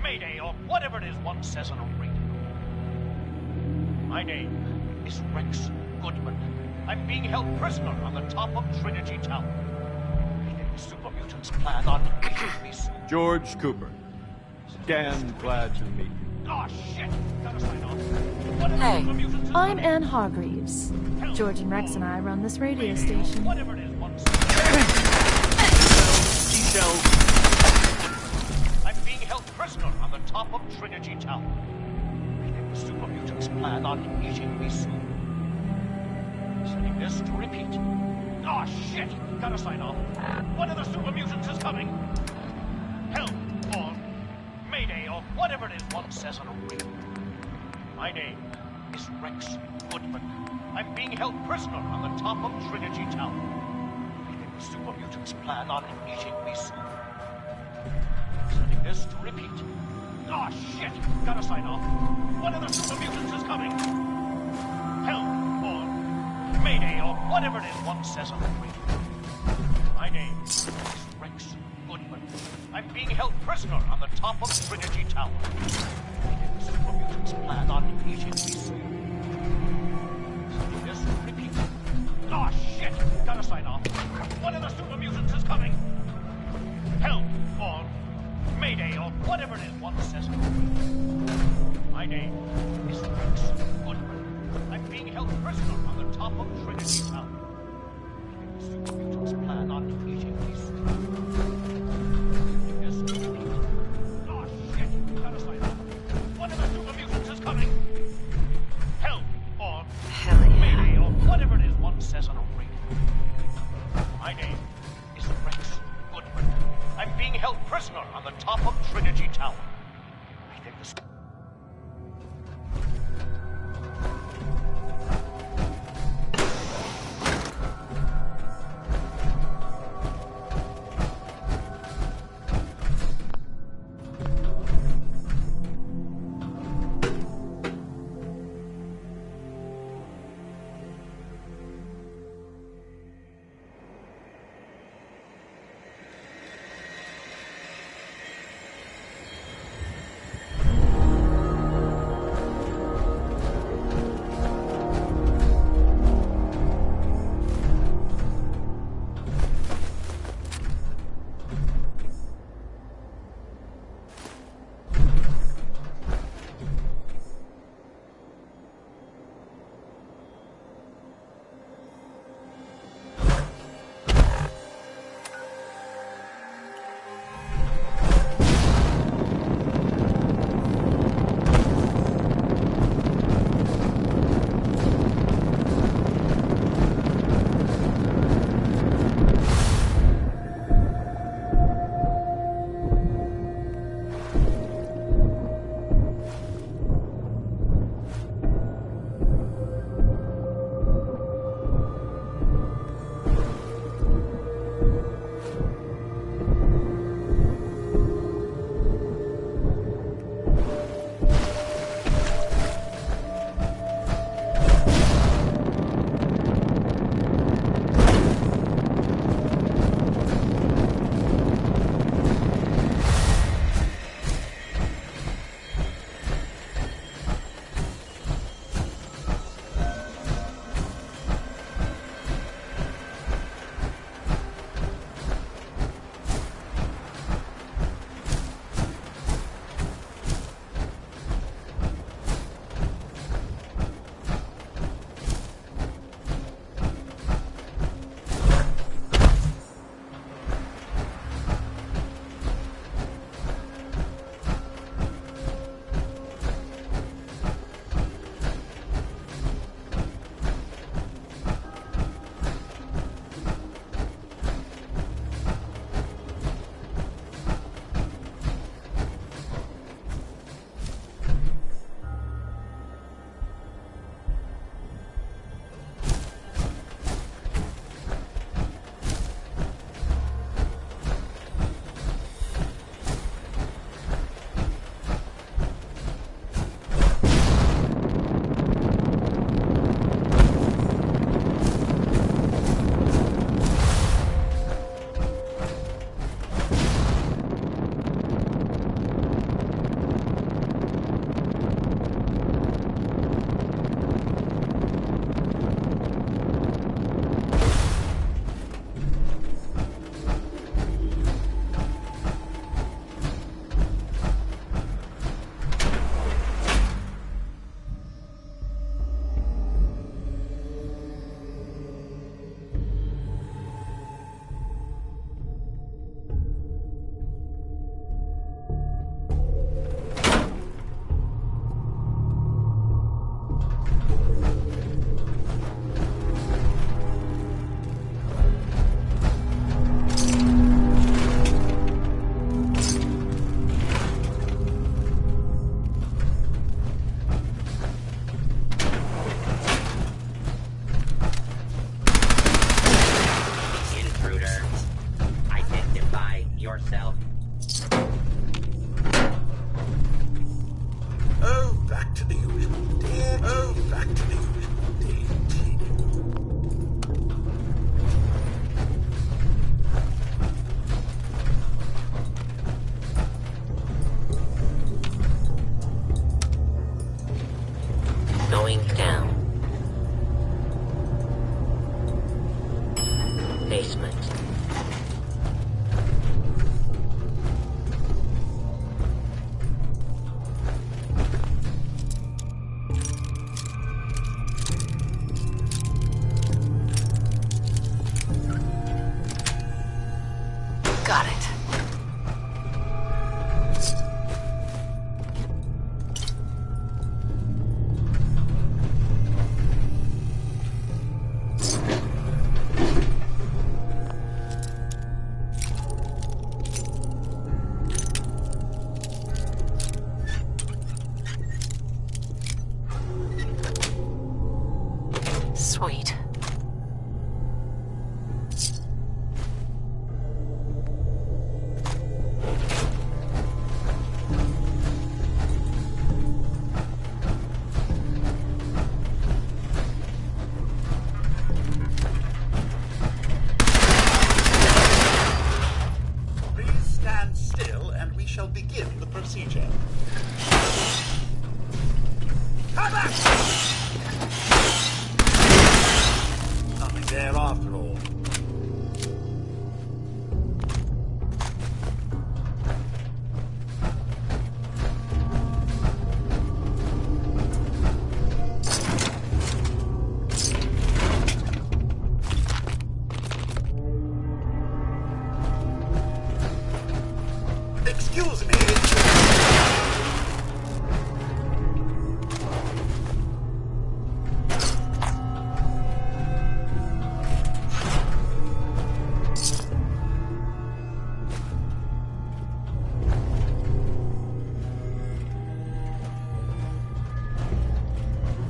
Mayday, or whatever it is one says on a radio. My name is Rex Goodman. I'm being held prisoner on the top of Trinity Tower. The super mutants plan on eating me soon. George Cooper. Scan, glad to meet you. Oh, shit! Gotta sign off. What are the Hey, super mutants? I'm Anne Hargreaves. George and Rex and I run this radio station. Whatever it is one I'm being held prisoner on the top of Trinity Tower. The super mutants plan on eating me soon. Setting this to repeat. Oh, shit! Gotta sign off. One of the super mutants is coming. Help, or Mayday, or whatever it is one says on a radio. My name is Rex Goodman. I'm being held prisoner on the top of Trinity Tower. The super mutants plan on eating me soon. Setting this to repeat. Oh, shit! Gotta sign off. One of the super mutants is coming. Help, or Mayday, or whatever it is one says on the radio. My name is Rex Goodman. I'm being held prisoner on the top of Trinity Tower. The super mutants plan on eating me soon. Setting this to repeat. Oh, shit! Gotta sign off. One of the super mutants is coming. Help, or Mayday, or whatever it is one says. My name is Rex Goodman. I'm being held prisoner on the top of Trinity Tower. The super mutants plan on eating me soon. This oh shit! Gotta sign off. One of the super mutants is coming. Help, or Mayday, or whatever it is one says on a radio. My name is Rex Goodman. I'm being held prisoner on the top of Trinity Tower. I think this... basement. Got it. Sweet. Please stand still and we shall begin the procedure. Come back! Nothing there after all. Excuse me.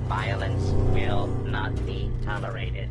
Violence will not be tolerated.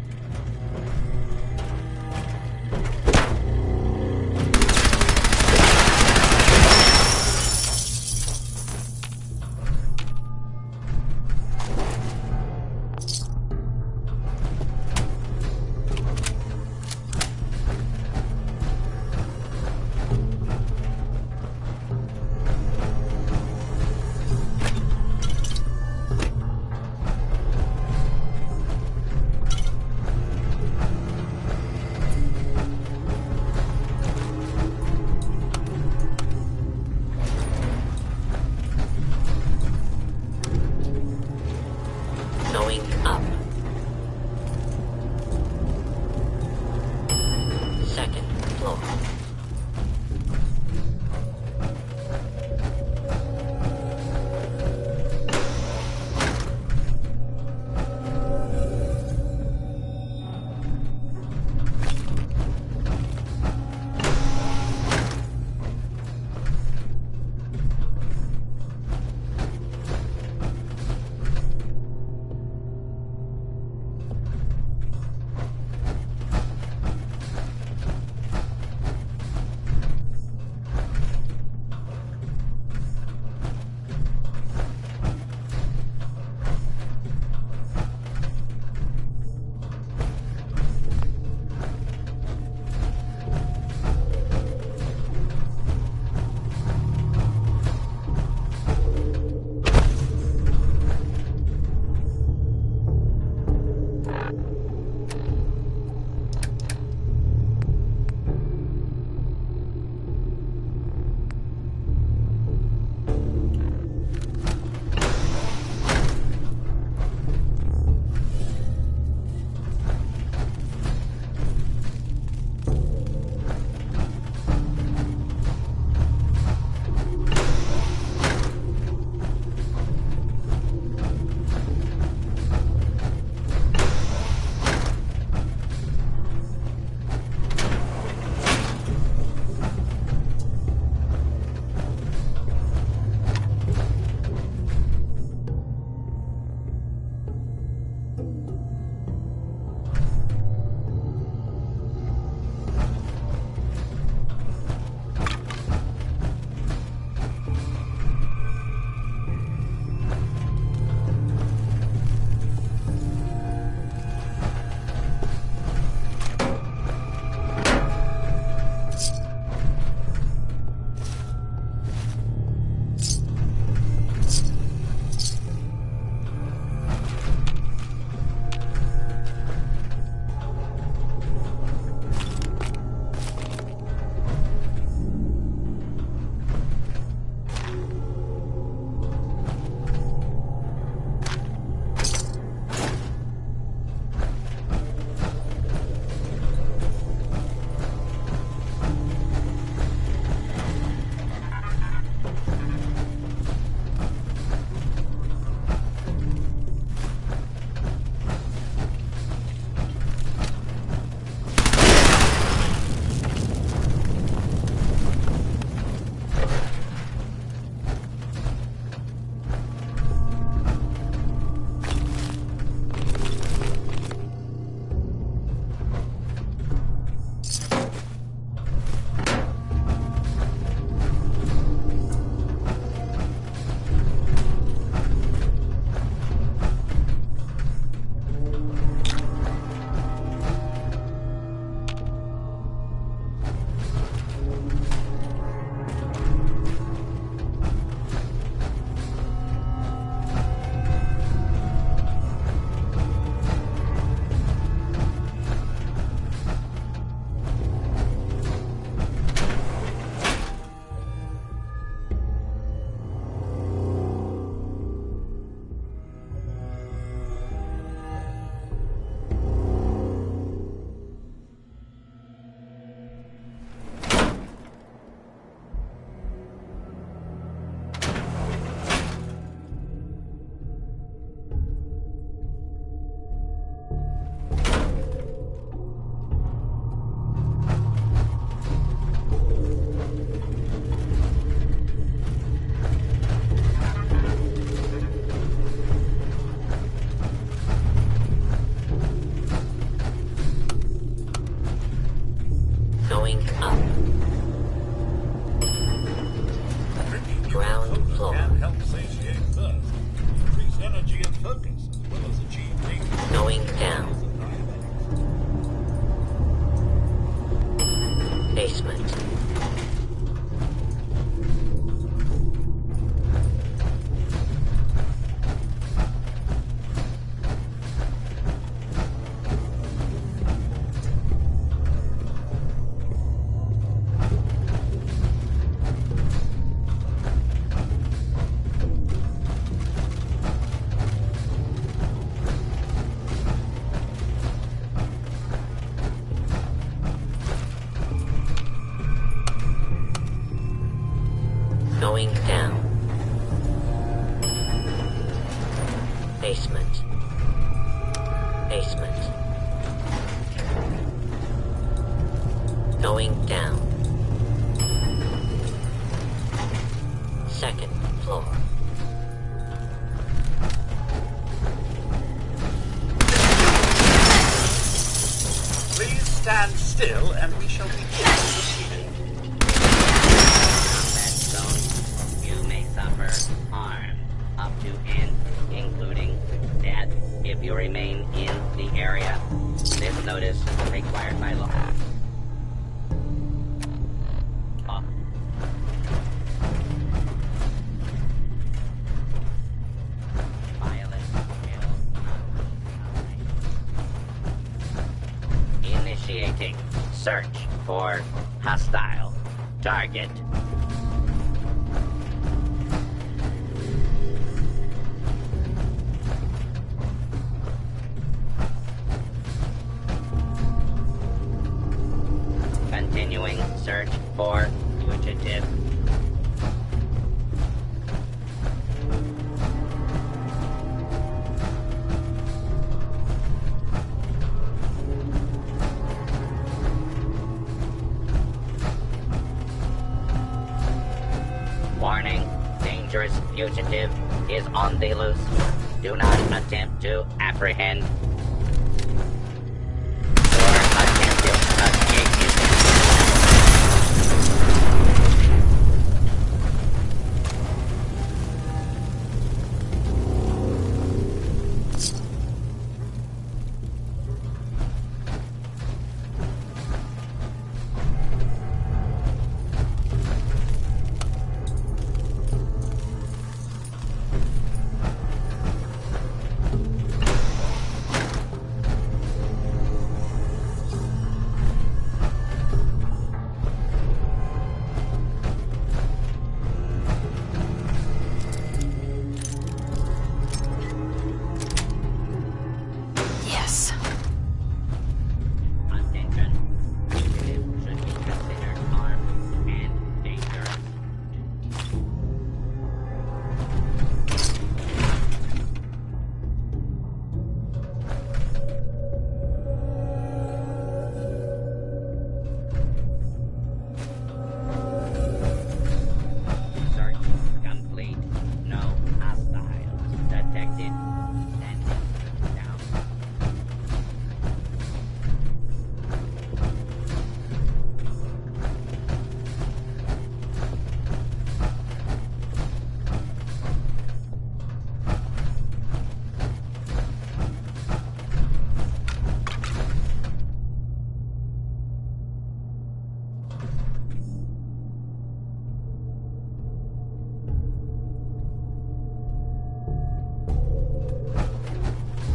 Going down. Basement. Going down. Basement. Basement. Going down. Second floor. Please stand still and we shall begin proceeding. You may suffer harm, up to and including death, if you remain in the area. This notice required by law. Initiating search for hostile target. Continuing search for fugitive. Warning, dangerous fugitive is on the loose. Do not attempt to apprehend or attempted escape. Yes. Attention. Fugitive should be considered armed and dangerous. Search complete. No hostiles detected. Sending down.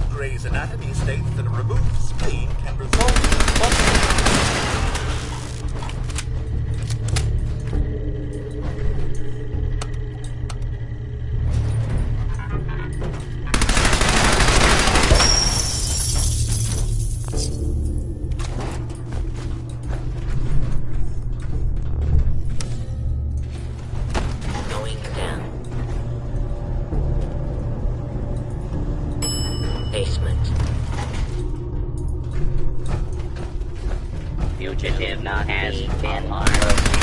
Gray's Anatomy states that a removed spleen can result in multiple... Going down. Basement. Fugitive not has been armed.